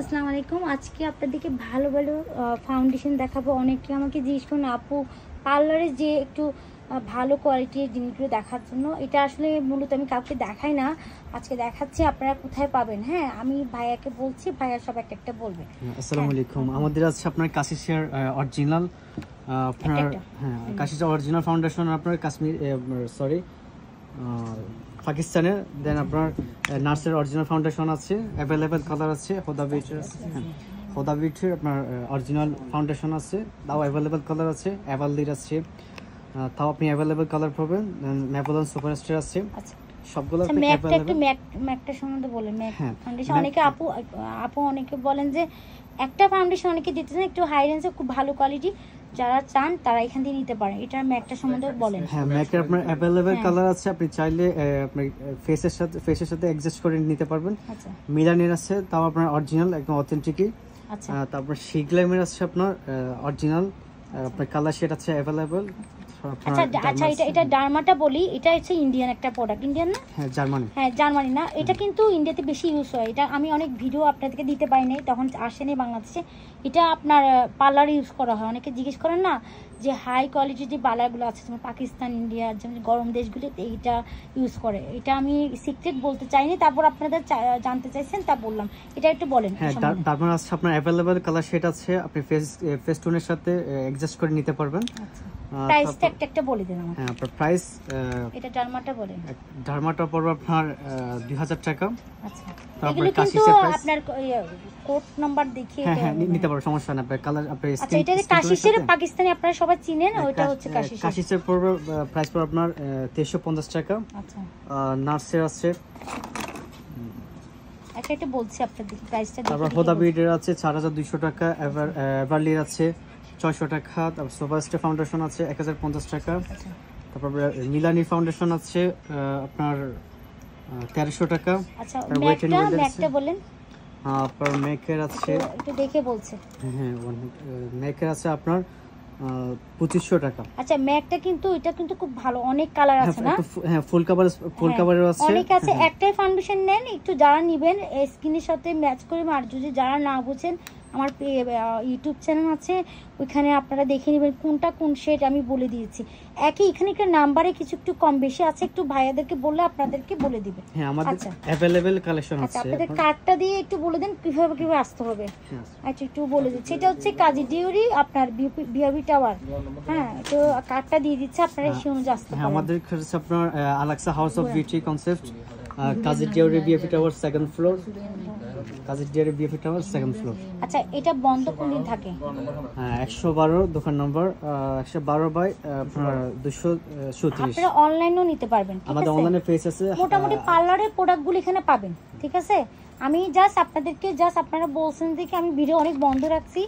আসসালামু আলাইকুম। আজকে আপনাদেরকে ভালো ভালো ফাউন্ডেশন দেখাবো। অনেকে আমাকে জিজ্ঞেস করেন আপু পার্লারে যে একটু ভালো কোয়ালিটির জিনিসগুলো দেখার জন্য। এটা আসলে মূলত আমি কাউকে দেখাই না, আজকে দেখাচ্ছি আপনারা কোথায় পাবেন। হ্যাঁ, আমি ভাইয়াকে বলছি, ভাইয়া সব একটা একটা বলবে। আসসালামু আলাইকুম। আমাদের আছে আপনার কাশিসের অরিজিনাল আপনার কাশিসের অরিজিনাল ফাউন্ডেশন আপনার কাশ্মীর পাকিস্তানের। দেন আপনার নার্সের অরিজিনাল ফাউন্ডেশন আছে, অ্যাভেলেবেল কালার আছে। হোদা বিউটির আপনার অরিজিনাল ফাউন্ডেশন আছে, তাও অ্যাভেলেবেল কালার আছে। অ্যাভালদির আছে, তাও আপনি অ্যাভেলেবেল কালার পাবেন। দেন ম্যাভেলন সুপারস্টার আছে, সবগুলো আপনি অ্যাভেলেবেল। ম্যাকটা সম্বন্ধে বলেন। ম্যাক ফাউন্ডেশন অনেকে আপু অনেকে বলেন যে একটা ফাউন্ডেশন অনেকে দিতেছেন একটু হাই রেঞ্জে, খুব ভালো কোয়ালিটি, যারা চান তারা এখান থেকে নিতে পারেন। এটার ম্যাকটা সম্বন্ধে বলেন। হ্যাঁ, ম্যাকের আপনার অ্যাভেলেবেল কালার আছে, আপনি চাইলে আপনি ফেসের সাথে অ্যাডজাস্ট করে নিতে পারবেন। আচ্ছা, মিলানের আছে, তাও আপনার অরিজিনাল একদম অথেন্টিকই। আচ্ছা, তারপর শিগ্লামের আছে আপনার অরিজিনাল, আপনার কালার শেড আছে অ্যাভেলেবেল। আচ্ছা, এটা ডার্মাটা বলি, এটা হচ্ছে ইন্ডিয়ান একটা প্রোডাক্ট। ইন্ডিয়ান না? হ্যাঁ, জার্মানি। হ্যাঁ, জার্মানি না, এটা কিন্তু ইন্ডিয়াতে বেশি ইউজ হয়। এটা আমি অনেক ভিডিও আপনাদেরকে দিতে পারি নাই, তখন আসেনি বাংলাদেশে। এটা আপনার পার্লার ইউজ করা হয়। অনেকে জিজ্ঞেস করেন না যে হাই কোয়ালিটির যে পার্লারগুলো আছে, যেমন পাকিস্তান, ইন্ডিয়া, যেমন গরম দেশগুলিতে এইটা ইউজ করে। এটা আমি সিক্রেট বলতে চাইনি, তারপর আপনাদের জানতে চাইছেন তা বললাম। এটা একটু বলেন। হ্যাঁ, তারপর আছে আপনার অ্যাভেলেবেল কালার শেড আছে, আপনি ফেস টোনের সাথে অ্যাডজাস্ট করে নিতে পারবেন। আচ্ছা, প্রাইসটা একটা বলে দেন আমাকে। হ্যাঁ, আপনার প্রাইস এটা ডার্মাটা বলেন। ডার্মাটা পড়বে আপনার 2000 টাকা। আচ্ছা, তারপর এগুলো কিন্তু আপনার কোড নাম্বার দেখিয়ে হ্যাঁ নিতে পারবেন, সমস্যা নেই। আপনার কালার আপনার আচ্ছা, এটা কাশিসের পাকিস্তানি আপনারা সবাই চিনেন, ওইটা হচ্ছে কাশিসের পড়বে প্রাইস পড়বে আপনার 2350 টাকা। আচ্ছা, নার্সের আছে একটা বলছি আপনাদের প্রাইসটা। তারপর হোদা বিউটির আছে 4200 টাকা। এভারলির আছে 600 টাকা। তারপর সুপারস্টার ফাউন্ডেশন আছে 1050 টাকা। তারপর মিলানি ফাউন্ডেশন আছে আপনার 1300 টাকা। আচ্ছা, ম্যাকটা বলেন। আপনার মেকের আছে একটু দেখে বলছে। হ্যাঁ, মেকের আছে আপনার 2500 টাকা। আচ্ছা, ম্যাকটা কিন্তু এটা কিন্তু খুব ভালো, অনেক কালার আছে না? হ্যাঁ, ফুল কভারের আছে। অনেক আছে। একটাই ফাউন্ডেশন নেন, একটু যারা নেবেন স্কিনের সাথে ম্যাচ করে। আর যদি যারা না বুঝেন, আমার ইউটিউব চ্যানেল আছে, ওইখানে আপনারা দেখে নেবেন কোনটা কোন শেড আমি বলে দিয়েছি। এখানে একটা নাম্বারে কিছু একটু কম বেশি আছে, একটু ভাইয়াদেরকে বললে আপনাদেরকে বলে দিবে। হ্যাঁ, আমাদের अवेलेबल কালেকশন আছে। আপনাদের কার্ডটা দিয়ে একটু বলে দেন কিভাবে আসতে হবে। আচ্ছা, একটু বলে দিচ্ছি। এটা হচ্ছে কাজী ডিউরি, আপনার বিআরবি টাওয়ার। হ্যাঁ, তো কার্ডটা দিয়ে দিচ্ছে, আপনারা সেই অনুযায়ী আসতে পারেন। আমাদের কাছে আপনার আলাক্সা house of beauty concept, Kazi ডিউরি BRB tower 2nd floor. Kazi ডিউরি বিআরবি টাওয়ার 2nd ফ্লোর। আচ্ছা, এটা বন্ধ কোন দিন থাকে? 112 দোকান নম্বর 112 বাই আপনার 237। আপনারা অনলাইনেও নিতে পারবেন। ঠিক আছে, আমাদের অনলাইনে পেজ আছে। মোটামুটি পার্লারের প্রোডাক্টগুলো এখানে পাবেন। ঠিক আছে, আমি আপনাদেরকে আপনারা বলছেন দেখে আমি ভিডিও অনেক বন্ধ রাখছি।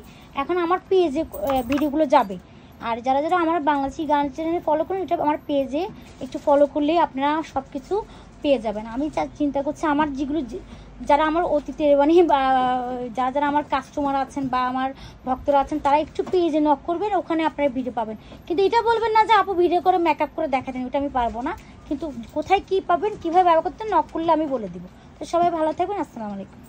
এখন আমার পেজে ভিডিওগুলো যাবে। আর যারা যারা আমার বাংলাদেশি গান চ্যানেলে ফলো করেন, এটা আমার পেজে একটু ফলো করলে আপনারা সব কিছু পেয়ে যাবেন। আমি চিন্তা করছি আমার যেগুলো যারা আমার অতীতে মানে বা যারা আমার কাস্টমার আছেন বা আমার ভক্তরা আছেন, তারা একটু পেজে নক করবেন, ওখানে আপনারা ভিডিও পাবেন। কিন্তু এটা বলবেন না যে আপু ভিডিও করে মেকআপ করে দেখাতেন, ওটা আমি পারবো না। কিন্তু কোথায় কি পাবেন, কিভাবে ব্যবহার করতে, নক করলে আমি বলে দিব। তো সবাই ভালো থাকবেন। আসসালামু আলাইকুম।